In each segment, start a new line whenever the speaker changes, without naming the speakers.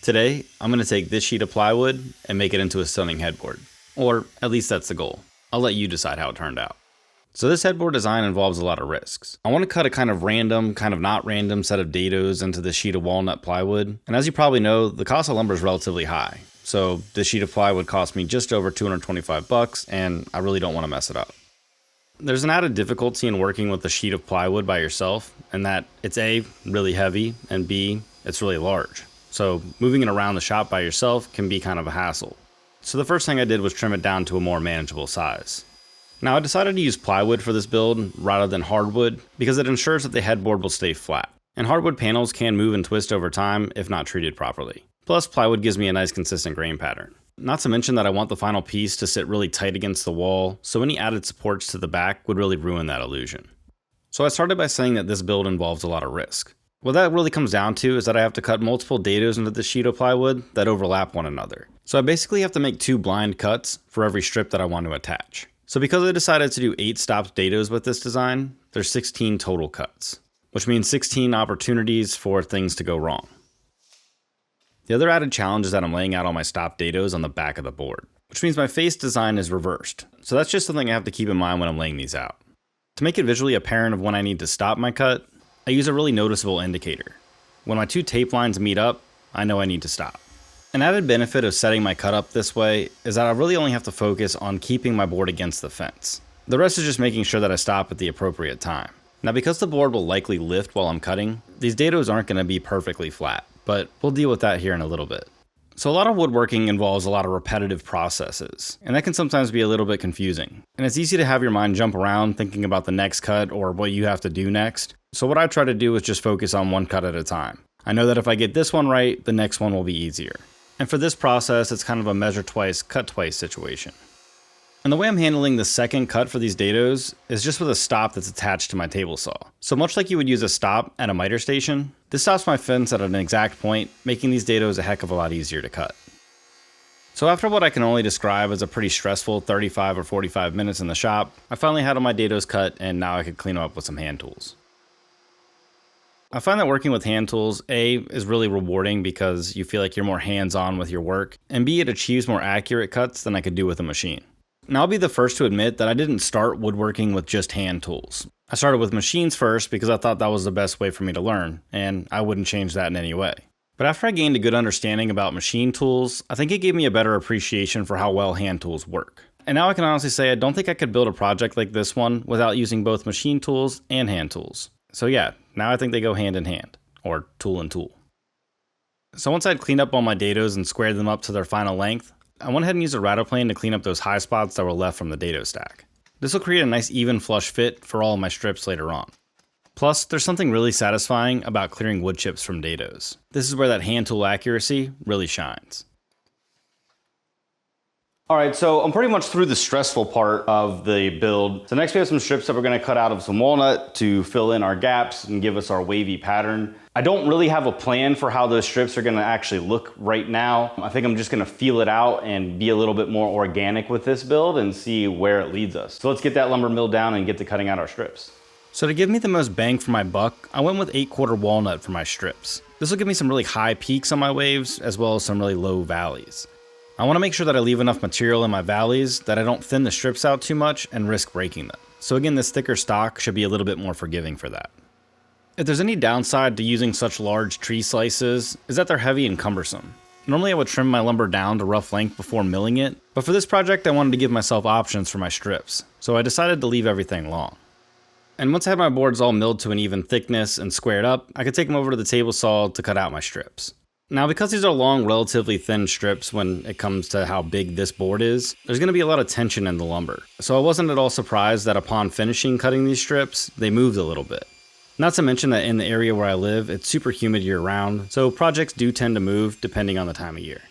Today, I'm going to take this sheet of plywood and make it into a stunning headboard. Or at least that's the goal. I'll let you decide how it turned out. So this headboard design involves a lot of risks. I want to cut a kind of random, kind of not random set of dados into this sheet of walnut plywood. And as you probably know, the cost of lumber is relatively high. So this sheet of plywood cost me just over $225 and I really don't want to mess it up. There's an added difficulty in working with a sheet of plywood by yourself, and that it's A, really heavy, and B, it's really large. So moving it around the shop by yourself can be kind of a hassle. So the first thing I did was trim it down to a more manageable size. Now I decided to use plywood for this build rather than hardwood because it ensures that the headboard will stay flat. And hardwood panels can move and twist over time if not treated properly. Plus plywood gives me a nice consistent grain pattern. Not to mention that I want the final piece to sit really tight against the wall, so any added supports to the back would really ruin that illusion. So I started by saying that this build involves a lot of risk. What that really comes down to is that I have to cut multiple dados into the sheet of plywood that overlap one another. So I basically have to make 2 blind cuts for every strip that I want to attach. So because I decided to do 8 stopped dados with this design, there's 16 total cuts, which means 16 opportunities for things to go wrong. The other added challenge is that I'm laying out all my stopped dados on the back of the board, which means my face design is reversed. So that's just something I have to keep in mind when I'm laying these out. To make it visually apparent of when I need to stop my cut, I use a really noticeable indicator. When my 2 tape lines meet up, I know I need to stop. An added benefit of setting my cut up this way is that I really only have to focus on keeping my board against the fence. The rest is just making sure that I stop at the appropriate time. Now because the board will likely lift while I'm cutting, these dados aren't going to be perfectly flat, but we'll deal with that here in a little bit. So a lot of woodworking involves a lot of repetitive processes, and that can sometimes be a little bit confusing. And it's easy to have your mind jump around thinking about the next cut or what you have to do next. So what I try to do is just focus on one cut at a time. I know that if I get this one right, the next one will be easier. And for this process, it's kind of a measure twice, cut twice situation. And the way I'm handling the second cut for these dados is just with a stop that's attached to my table saw. So much like you would use a stop at a miter station, this stops my fence at an exact point, making these dados a heck of a lot easier to cut. So after what I can only describe as a pretty stressful 35 or 45 minutes in the shop, I finally had all my dados cut and now I could clean them up with some hand tools. I find that working with hand tools, A, is really rewarding because you feel like you're more hands-on with your work, and B, it achieves more accurate cuts than I could do with a machine. Now I'll be the first to admit that I didn't start woodworking with just hand tools. I started with machines first because I thought that was the best way for me to learn, and I wouldn't change that in any way. But after I gained a good understanding about machine tools, I think it gave me a better appreciation for how well hand tools work. And now I can honestly say I don't think I could build a project like this one without using both machine tools and hand tools. So yeah, now I think they go hand in hand, or tool and tool. So once I'd cleaned up all my dados and squared them up to their final length, I went ahead and used a router plane to clean up those high spots that were left from the dado stack. This will create a nice even flush fit for all of my strips later on. Plus, there's something really satisfying about clearing wood chips from dados. This is where that hand tool accuracy really shines. Alright, so I'm pretty much through the stressful part of the build. So next we have some strips that we're going to cut out of some walnut to fill in our gaps and give us our wavy pattern. I don't really have a plan for how those strips are going to actually look right now. I think I'm just going to feel it out and be a little bit more organic with this build and see where it leads us. So let's get that lumber milled down and get to cutting out our strips. So to give me the most bang for my buck, I went with 8/4 walnut for my strips. This will give me some really high peaks on my waves as well as some really low valleys. I want to make sure that I leave enough material in my valleys that I don't thin the strips out too much and risk breaking them. So again, this thicker stock should be a little bit more forgiving for that. If there's any downside to using such large tree slices, is that they're heavy and cumbersome. Normally I would trim my lumber down to rough length before milling it, but for this project I wanted to give myself options for my strips, so I decided to leave everything long. And once I had my boards all milled to an even thickness and squared up, I could take them over to the table saw to cut out my strips. Now because these are long, relatively thin strips when it comes to how big this board is, there's going to be a lot of tension in the lumber. So I wasn't at all surprised that upon finishing cutting these strips, they moved a little bit. Not to mention that in the area where I live, it's super humid year round, so projects do tend to move depending on the time of year.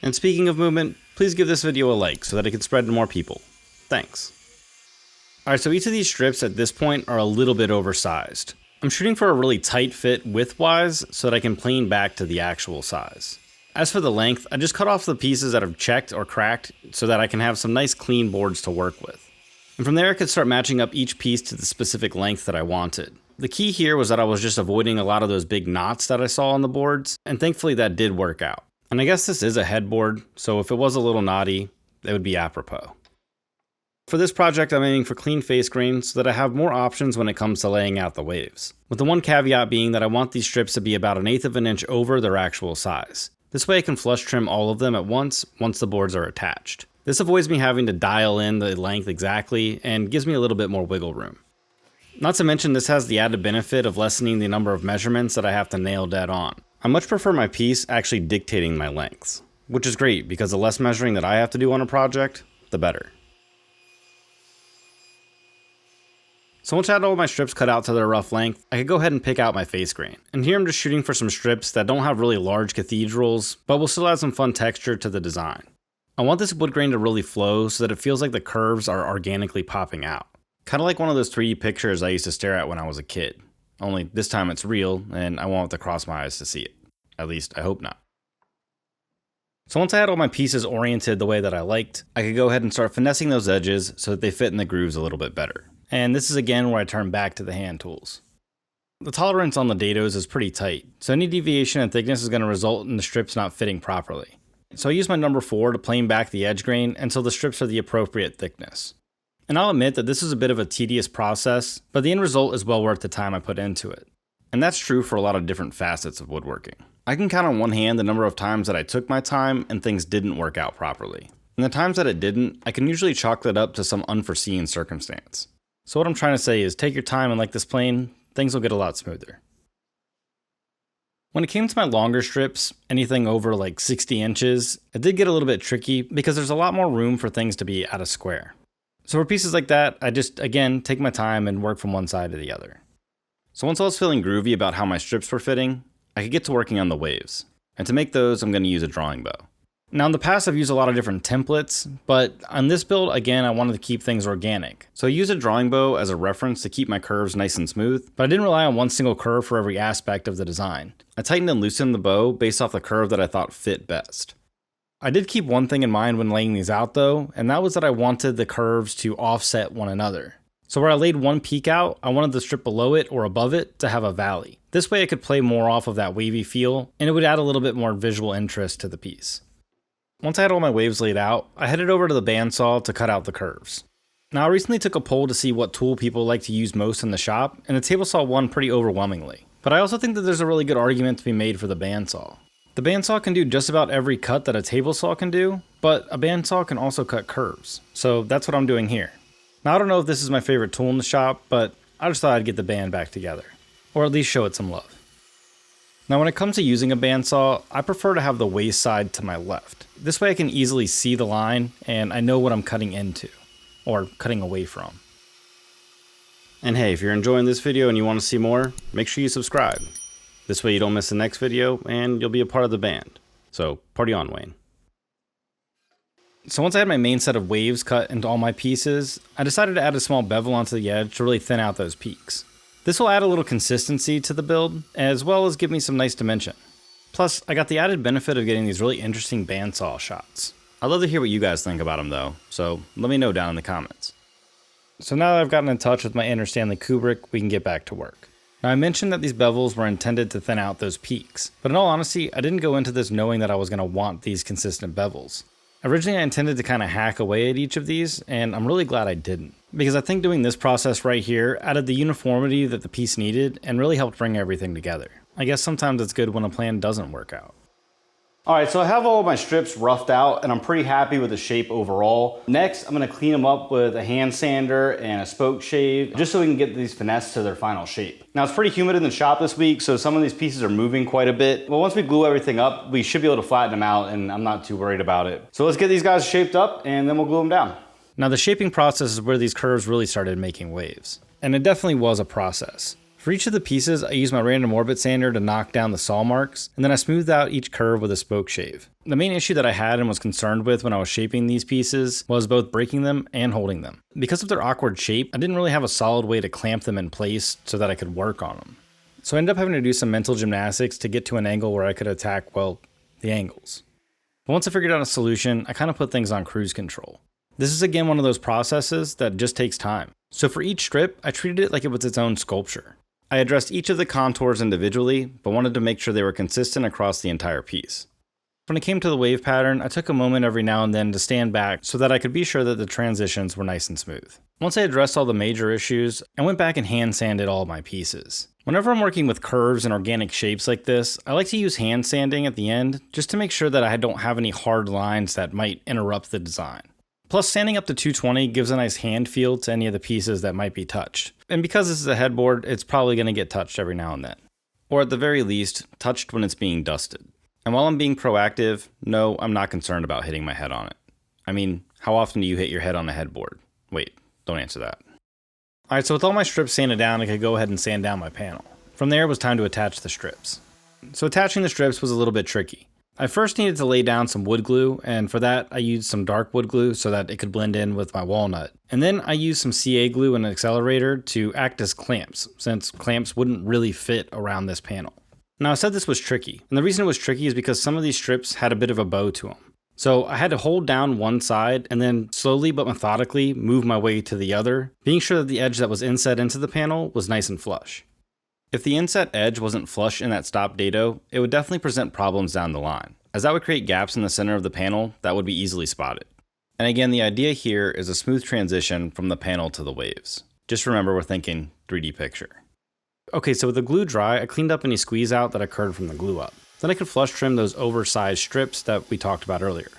And speaking of movement, please give this video a like so that it can spread to more people. Thanks. Alright, so each of these strips at this point are a little bit oversized. I'm shooting for a really tight fit width-wise so that I can plane back to the actual size. As for the length, I just cut off the pieces that have checked or cracked so that I can have some nice clean boards to work with. And from there I could start matching up each piece to the specific length that I wanted. The key here was that I was just avoiding a lot of those big knots that I saw on the boards, and thankfully that did work out. And I guess this is a headboard, so if it was a little knotty, it would be apropos. For this project, I'm aiming for clean face grain so that I have more options when it comes to laying out the waves. With the one caveat being that I want these strips to be about 1/8 of an inch over their actual size. This way I can flush trim all of them at once the boards are attached. This avoids me having to dial in the length exactly and gives me a little bit more wiggle room. Not to mention this has the added benefit of lessening the number of measurements that I have to nail dead on. I much prefer my piece actually dictating my lengths, which is great because the less measuring that I have to do on a project, the better. So once I had all my strips cut out to their rough length, I could go ahead and pick out my face grain. And here I'm just shooting for some strips that don't have really large cathedrals, but will still add some fun texture to the design. I want this wood grain to really flow so that it feels like the curves are organically popping out. Kind of like one of those 3D pictures I used to stare at when I was a kid. Only this time it's real, and I won't have to cross my eyes to see it. At least, I hope not. So once I had all my pieces oriented the way that I liked, I could go ahead and start finessing those edges so that they fit in the grooves a little bit better. And this is again where I turn back to the hand tools. The tolerance on the dados is pretty tight, so any deviation in thickness is going to result in the strips not fitting properly. So I use my number 4 to plane back the edge grain until the strips are the appropriate thickness. And I'll admit that this is a bit of a tedious process, but the end result is well worth the time I put into it. And that's true for a lot of different facets of woodworking. I can count on one hand the number of times that I took my time and things didn't work out properly. And the times that it didn't, I can usually chalk that up to some unforeseen circumstance. So what I'm trying to say is take your time and like this plane, things will get a lot smoother. When it came to my longer strips, anything over like 60 inches, it did get a little bit tricky because there's a lot more room for things to be out of square. So for pieces like that, I just, again, take my time and work from one side to the other. So once I was feeling groovy about how my strips were fitting, I could get to working on the waves. And to make those, I'm going to use a drawing bow. Now in the past I've used a lot of different templates, but on this build, again, I wanted to keep things organic. So I used a drawing bow as a reference to keep my curves nice and smooth, but I didn't rely on one single curve for every aspect of the design. I tightened and loosened the bow based off the curve that I thought fit best. I did keep one thing in mind when laying these out though, and that was that I wanted the curves to offset one another. So where I laid one peak out, I wanted the strip below it or above it to have a valley. This way I could play more off of that wavy feel, and it would add a little bit more visual interest to the piece. Once I had all my waves laid out, I headed over to the bandsaw to cut out the curves. Now I recently took a poll to see what tool people like to use most in the shop, and the table saw won pretty overwhelmingly. But I also think that there's a really good argument to be made for the bandsaw. The bandsaw can do just about every cut that a table saw can do, but a bandsaw can also cut curves. So that's what I'm doing here. Now I don't know if this is my favorite tool in the shop, but I just thought I'd get the band back together. Or at least show it some love. Now when it comes to using a bandsaw, I prefer to have the waste side to my left. This way I can easily see the line and I know what I'm cutting into, or cutting away from. And hey, if you're enjoying this video and you want to see more, make sure you subscribe. This way you don't miss the next video and you'll be a part of the band. So party on, Wayne. So once I had my main set of waves cut into all my pieces, I decided to add a small bevel onto the edge to really thin out those peaks. This will add a little consistency to the build, as well as give me some nice dimension. Plus, I got the added benefit of getting these really interesting bandsaw shots. I'd love to hear what you guys think about them though, so let me know down in the comments. So now that I've gotten in touch with my inner Stanley Kubrick, we can get back to work. Now I mentioned that these bevels were intended to thin out those peaks, but in all honesty, I didn't go into this knowing that I was going to want these consistent bevels. Originally I intended to kind of hack away at each of these, and I'm really glad I didn't. Because I think doing this process right here added the uniformity that the piece needed and really helped bring everything together. I guess sometimes it's good when a plan doesn't work out. Alright, so I have all of my strips roughed out and I'm pretty happy with the shape overall. Next, I'm going to clean them up with a hand sander and a spokeshave just so we can get these finessed to their final shape. Now it's pretty humid in the shop this week, so some of these pieces are moving quite a bit. Well, once we glue everything up, we should be able to flatten them out and I'm not too worried about it. So let's get these guys shaped up and then we'll glue them down. Now the shaping process is where these curves really started making waves. And it definitely was a process. For each of the pieces, I used my random orbit sander to knock down the saw marks, and then I smoothed out each curve with a spokeshave. The main issue that I had and was concerned with when I was shaping these pieces was both breaking them and holding them. Because of their awkward shape, I didn't really have a solid way to clamp them in place so that I could work on them. So I ended up having to do some mental gymnastics to get to an angle where I could attack, well, the angles. But once I figured out a solution, I kind of put things on cruise control. This is again one of those processes that just takes time. So for each strip, I treated it like it was its own sculpture. I addressed each of the contours individually, but wanted to make sure they were consistent across the entire piece. When it came to the wave pattern, I took a moment every now and then to stand back so that I could be sure that the transitions were nice and smooth. Once I addressed all the major issues, I went back and hand sanded all my pieces. Whenever I'm working with curves and organic shapes like this, I like to use hand sanding at the end just to make sure that I don't have any hard lines that might interrupt the design. Plus, sanding up to 220 gives a nice hand feel to any of the pieces that might be touched. And because this is a headboard, it's probably going to get touched every now and then. Or at the very least, touched when it's being dusted. And while I'm being proactive, no, I'm not concerned about hitting my head on it. I mean, how often do you hit your head on a headboard? Wait, don't answer that. Alright, so with all my strips sanded down, I could go ahead and sand down my panel. From there, it was time to attach the strips. So attaching the strips was a little bit tricky. I first needed to lay down some wood glue, and for that I used some dark wood glue so that it could blend in with my walnut. And then I used some CA glue and an accelerator to act as clamps, since clamps wouldn't really fit around this panel. Now I said this was tricky, and the reason it was tricky is because some of these strips had a bit of a bow to them. So I had to hold down one side and then slowly but methodically move my way to the other, being sure that the edge that was inset into the panel was nice and flush. If the inset edge wasn't flush in that stop dado, it would definitely present problems down the line, as that would create gaps in the center of the panel that would be easily spotted. And again, the idea here is a smooth transition from the panel to the waves. Just remember we're thinking 3D picture. Okay, so with the glue dry, I cleaned up any squeeze out that occurred from the glue up. Then I could flush trim those oversized strips that we talked about earlier.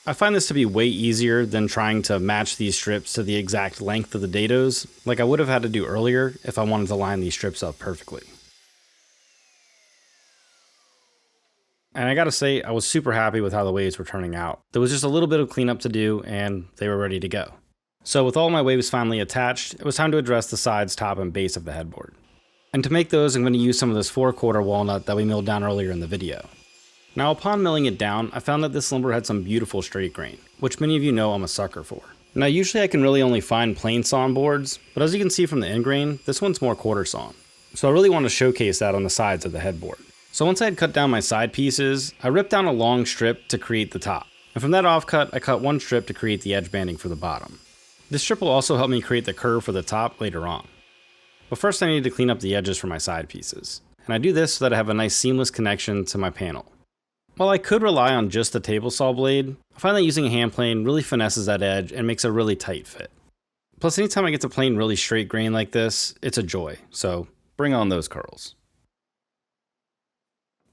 I find this to be way easier than trying to match these strips to the exact length of the dados, like I would have had to do earlier if I wanted to line these strips up perfectly. And I gotta say, I was super happy with how the waves were turning out. There was just a little bit of cleanup to do, and they were ready to go. So with all my waves finally attached, it was time to address the sides, top, and base of the headboard. And to make those, I'm going to use some of this 4/4 walnut that we milled down earlier in the video. Now upon milling it down, I found that this lumber had some beautiful straight grain, which many of you know I'm a sucker for. Now usually I can really only find plain sawn boards, but as you can see from the end grain, this one's more quarter sawn. So I really want to showcase that on the sides of the headboard. So once I had cut down my side pieces, I ripped down a long strip to create the top. And from that offcut, I cut one strip to create the edge banding for the bottom. This strip will also help me create the curve for the top later on. But first I need to clean up the edges for my side pieces. And I do this so that I have a nice seamless connection to my panel. While I could rely on just the table saw blade, I find that using a hand plane really finesses that edge and makes a really tight fit. Plus anytime I get to plane really straight grain like this, it's a joy, so bring on those curls.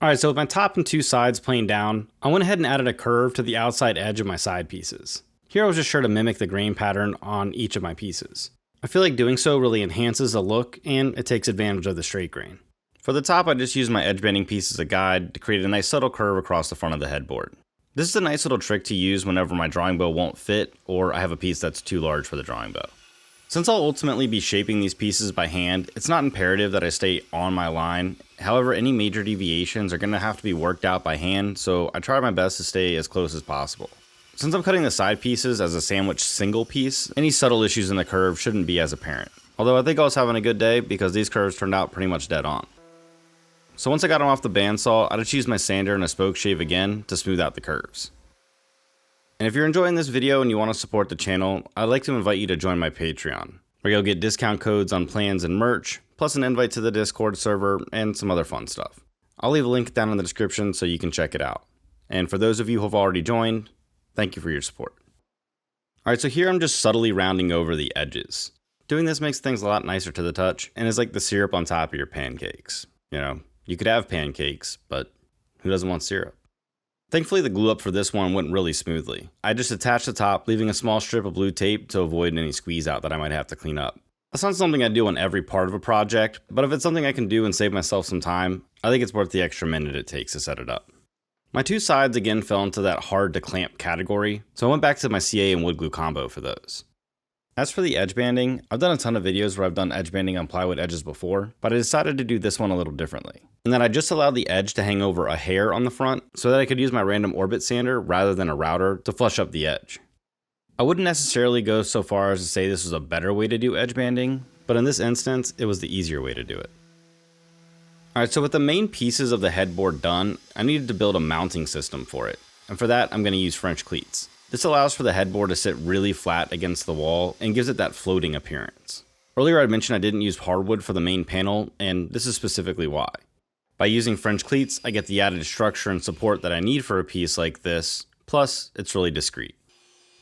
Alright, so with my top and two sides planed down, I went ahead and added a curve to the outside edge of my side pieces. Here I was just sure to mimic the grain pattern on each of my pieces. I feel like doing so really enhances the look and it takes advantage of the straight grain. For the top, I just used my edge banding piece as a guide to create a nice subtle curve across the front of the headboard. This is a nice little trick to use whenever my drawing bow won't fit or I have a piece that's too large for the drawing bow. Since I'll ultimately be shaping these pieces by hand, it's not imperative that I stay on my line. However, any major deviations are going to have to be worked out by hand, so I try my best to stay as close as possible. Since I'm cutting the side pieces as a sandwich single piece, any subtle issues in the curve shouldn't be as apparent. Although I think I was having a good day because these curves turned out pretty much dead on. So once I got them off the bandsaw, I just used my sander and a spokeshave again to smooth out the curves. And if you're enjoying this video and you want to support the channel, I'd like to invite you to join my Patreon, where you'll get discount codes on plans and merch, plus an invite to the Discord server and some other fun stuff. I'll leave a link down in the description so you can check it out. And for those of you who have already joined, thank you for your support. Alright, so here I'm just subtly rounding over the edges. Doing this makes things a lot nicer to the touch, and is like the syrup on top of your pancakes. You know, you could have pancakes, but who doesn't want syrup? Thankfully, the glue up for this one went really smoothly. I just attached the top, leaving a small strip of blue tape to avoid any squeeze out that I might have to clean up. That's not something I do on every part of a project, but if it's something I can do and save myself some time, I think it's worth the extra minute it takes to set it up. My two sides again fell into that hard to clamp category, so I went back to my CA and wood glue combo for those. As for the edge banding, I've done a ton of videos where I've done edge banding on plywood edges before, but I decided to do this one a little differently. And then I just allowed the edge to hang over a hair on the front so that I could use my random orbit sander rather than a router to flush up the edge. I wouldn't necessarily go so far as to say this was a better way to do edge banding, but in this instance, it was the easier way to do it. Alright, so with the main pieces of the headboard done, I needed to build a mounting system for it. And for that, I'm going to use French cleats. This allows for the headboard to sit really flat against the wall and gives it that floating appearance. Earlier I mentioned I didn't use hardwood for the main panel, and this is specifically why. By using French cleats, I get the added structure and support that I need for a piece like this, plus it's really discreet.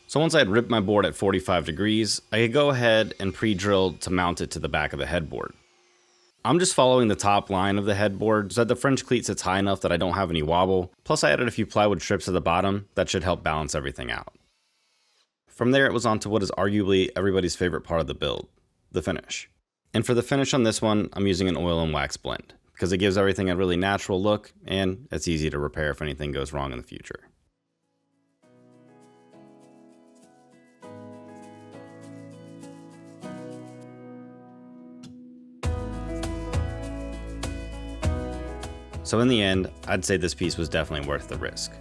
So once I had ripped my board at 45 degrees, I could go ahead and pre-drill to mount it to the back of the headboard. I'm just following the top line of the headboard so that the French cleat sits high enough that I don't have any wobble, plus I added a few plywood strips at the bottom that should help balance everything out. From there it was on to what is arguably everybody's favorite part of the build, the finish. And for the finish on this one, I'm using an oil and wax blend, because it gives everything a really natural look, and it's easy to repair if anything goes wrong in the future. So in the end, I'd say this piece was definitely worth the risk.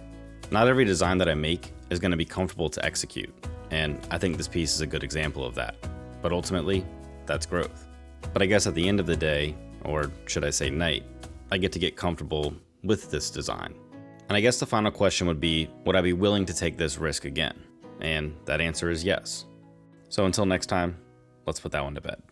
Not every design that I make is going to be comfortable to execute, and I think this piece is a good example of that. But ultimately, that's growth. But I guess at the end of the day, or should I say night, I get to get comfortable with this design. And I guess the final question would be, would I be willing to take this risk again? And that answer is yes. So until next time, let's put that one to bed.